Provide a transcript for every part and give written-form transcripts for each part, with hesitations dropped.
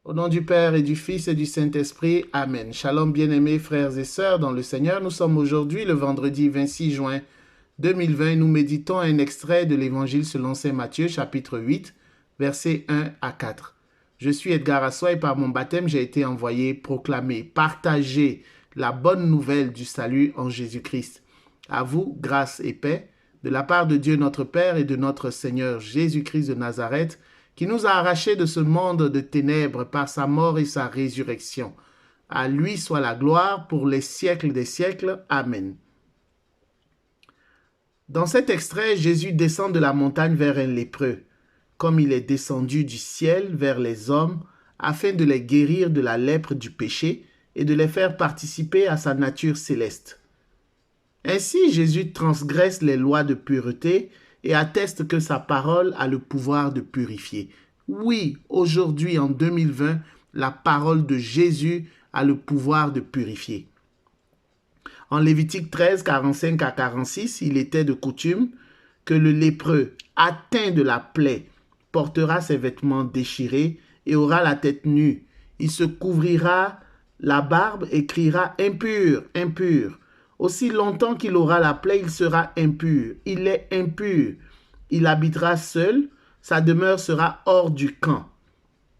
Au nom du Père et du Fils et du Saint-Esprit, Amen. Shalom bien-aimés frères et sœurs dans le Seigneur. Nous sommes aujourd'hui le vendredi 26 juin 2020. Nous méditons un extrait de l'Évangile selon Saint Matthieu, chapitre 8, versets 1 à 4. Je suis Edgar Assoy et par mon baptême, j'ai été envoyé proclamer, partager la bonne nouvelle du salut en Jésus-Christ. À vous, grâce et paix, de la part de Dieu notre Père et de notre Seigneur Jésus-Christ de Nazareth, qui nous a arrachés de ce monde de ténèbres par sa mort et sa résurrection. À lui soit la gloire pour les siècles des siècles. Amen. Dans cet extrait, Jésus descend de la montagne vers un lépreux, comme il est descendu du ciel vers les hommes, afin de les guérir de la lèpre du péché et de les faire participer à sa nature céleste. Ainsi, Jésus transgresse les lois de pureté et atteste que sa parole a le pouvoir de purifier. Oui, aujourd'hui, en 2020, la parole de Jésus a le pouvoir de purifier. En Lévitique 13, 45 à 46, il était de coutume que le lépreux atteint de la plaie portera ses vêtements déchirés et aura la tête nue. Il se couvrira la barbe et criera « impur, impur ». Aussi longtemps qu'il aura la plaie, il sera impur. Il est impur. Il habitera seul. Sa demeure sera hors du camp.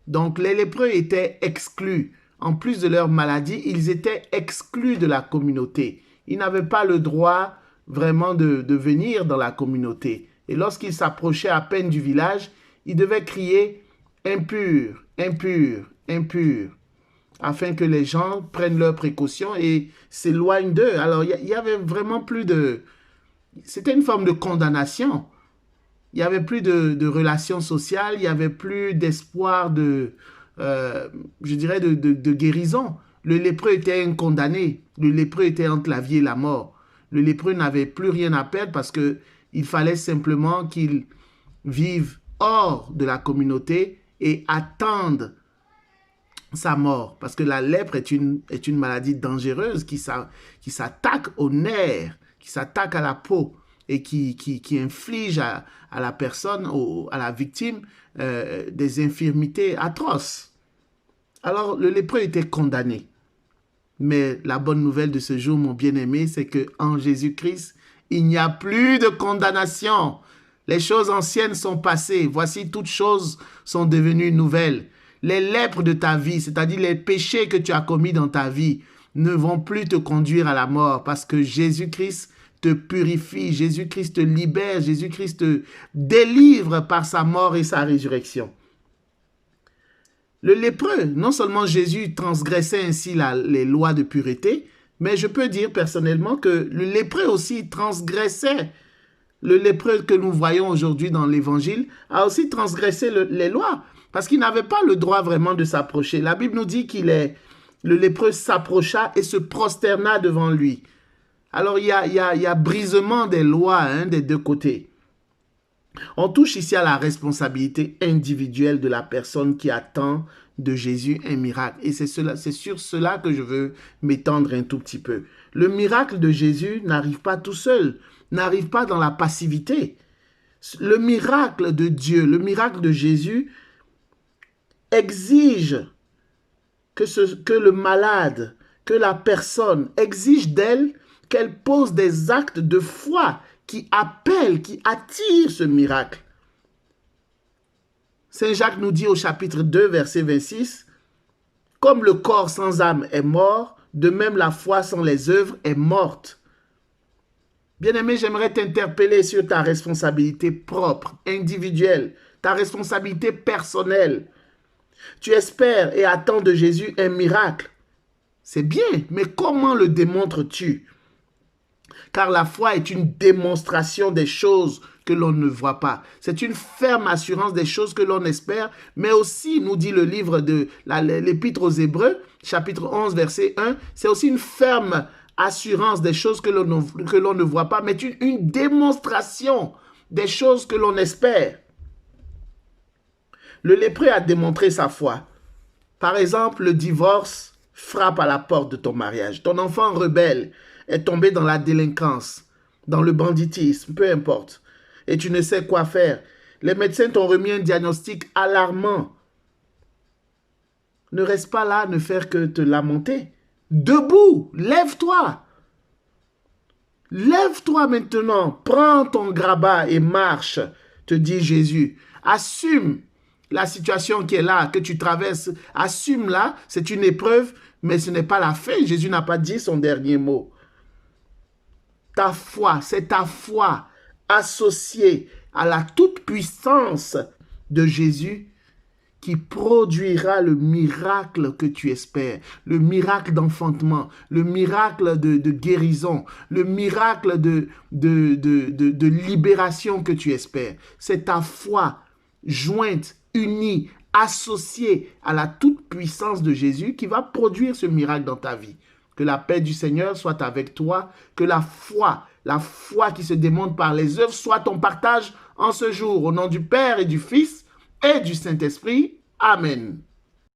Donc les lépreux étaient exclus. En plus de leur maladie, ils étaient exclus de la communauté. Ils n'avaient pas le droit vraiment de venir dans la communauté. Et lorsqu'ils s'approchaient à peine du village, ils devaient crier « impur, impur, impur » afin que les gens prennent leurs précautions et s'éloignent d'eux. Alors, il y avait vraiment plus de... C'était une forme de condamnation. Il n'y avait plus de relations sociales, il n'y avait plus d'espoir je dirais, de guérison. Le lépreux était un condamné. Le lépreux était entre la vie et la mort. Le lépreux n'avait plus rien à perdre parce qu'il fallait simplement qu'il vive hors de la communauté et attende sa mort. Parce que la lèpre est une maladie dangereuse qui s'attaque aux nerfs, qui s'attaque à la peau et qui inflige à la personne, à la victime, des infirmités atroces. Alors, le lépreux était condamné. Mais la bonne nouvelle de ce jour, mon bien-aimé, c'est qu'en Jésus-Christ, il n'y a plus de condamnation. Les choses anciennes sont passées. Voici, toutes choses sont devenues nouvelles. Les lèpres de ta vie, c'est-à-dire les péchés que tu as commis dans ta vie, ne vont plus te conduire à la mort parce que Jésus-Christ te purifie, Jésus-Christ te libère, Jésus-Christ te délivre par sa mort et sa résurrection. Le lépreux, non seulement Jésus transgressait ainsi les lois de pureté, mais je peux dire personnellement que le lépreux aussi transgressait. Le lépreux que nous voyons aujourd'hui dans l'Évangile a aussi transgressé les lois parce qu'il n'avait pas le droit vraiment de s'approcher. La Bible nous dit le lépreux s'approcha et se prosterna devant lui. Alors, il y a brisement des lois des deux côtés. On touche ici à la responsabilité individuelle de la personne qui attend de Jésus un miracle. Et c'est sur cela que je veux m'étendre un tout petit peu. Le miracle de Jésus n'arrive pas tout seul, n'arrive pas dans la passivité. Le miracle de Dieu, le miracle de Jésus exige que le malade, que la personne exige d'elle qu'elle pose des actes de foi qui appellent, qui attirent ce miracle. Saint Jacques nous dit au chapitre 2, verset 26, « Comme le corps sans âme est mort, de même la foi sans les œuvres est morte. » Bien-aimé, j'aimerais t'interpeller sur ta responsabilité propre, individuelle, ta responsabilité personnelle. Tu espères et attends de Jésus un miracle. C'est bien, mais comment le démontres-tu? Car la foi est une démonstration des choses que l'on ne voit pas. C'est une ferme assurance des choses que l'on espère, mais aussi, nous dit le livre de l'Épître aux Hébreux, chapitre 11, verset 1, c'est aussi une ferme assurance des choses que l'on ne voit pas, mais une démonstration des choses que l'on espère. Le lépreux a démontré sa foi. Par exemple, le divorce frappe à la porte de ton mariage. Ton enfant rebelle est tombé dans la délinquance, dans le banditisme, peu importe. Et tu ne sais quoi faire. Les médecins t'ont remis un diagnostic alarmant. Ne reste pas là, ne faire que te lamenter. Debout, lève-toi. Lève-toi maintenant, prends ton grabat et marche, te dit Jésus. Assume la situation qui est là, que tu traverses. Assume-la, c'est une épreuve, mais ce n'est pas la fin. Jésus n'a pas dit son dernier mot. Ta foi, c'est ta foi associée à la toute-puissance de Jésus qui produira le miracle que tu espères, le miracle d'enfantement, le miracle de guérison, le miracle de libération que tu espères. C'est ta foi jointe, unie, associée à la toute-puissance de Jésus qui va produire ce miracle dans ta vie. Que la paix du Seigneur soit avec toi, que la foi qui se démontre par les œuvres soit ton partage en ce jour. Au nom du Père et du Fils et du Saint-Esprit. Amen.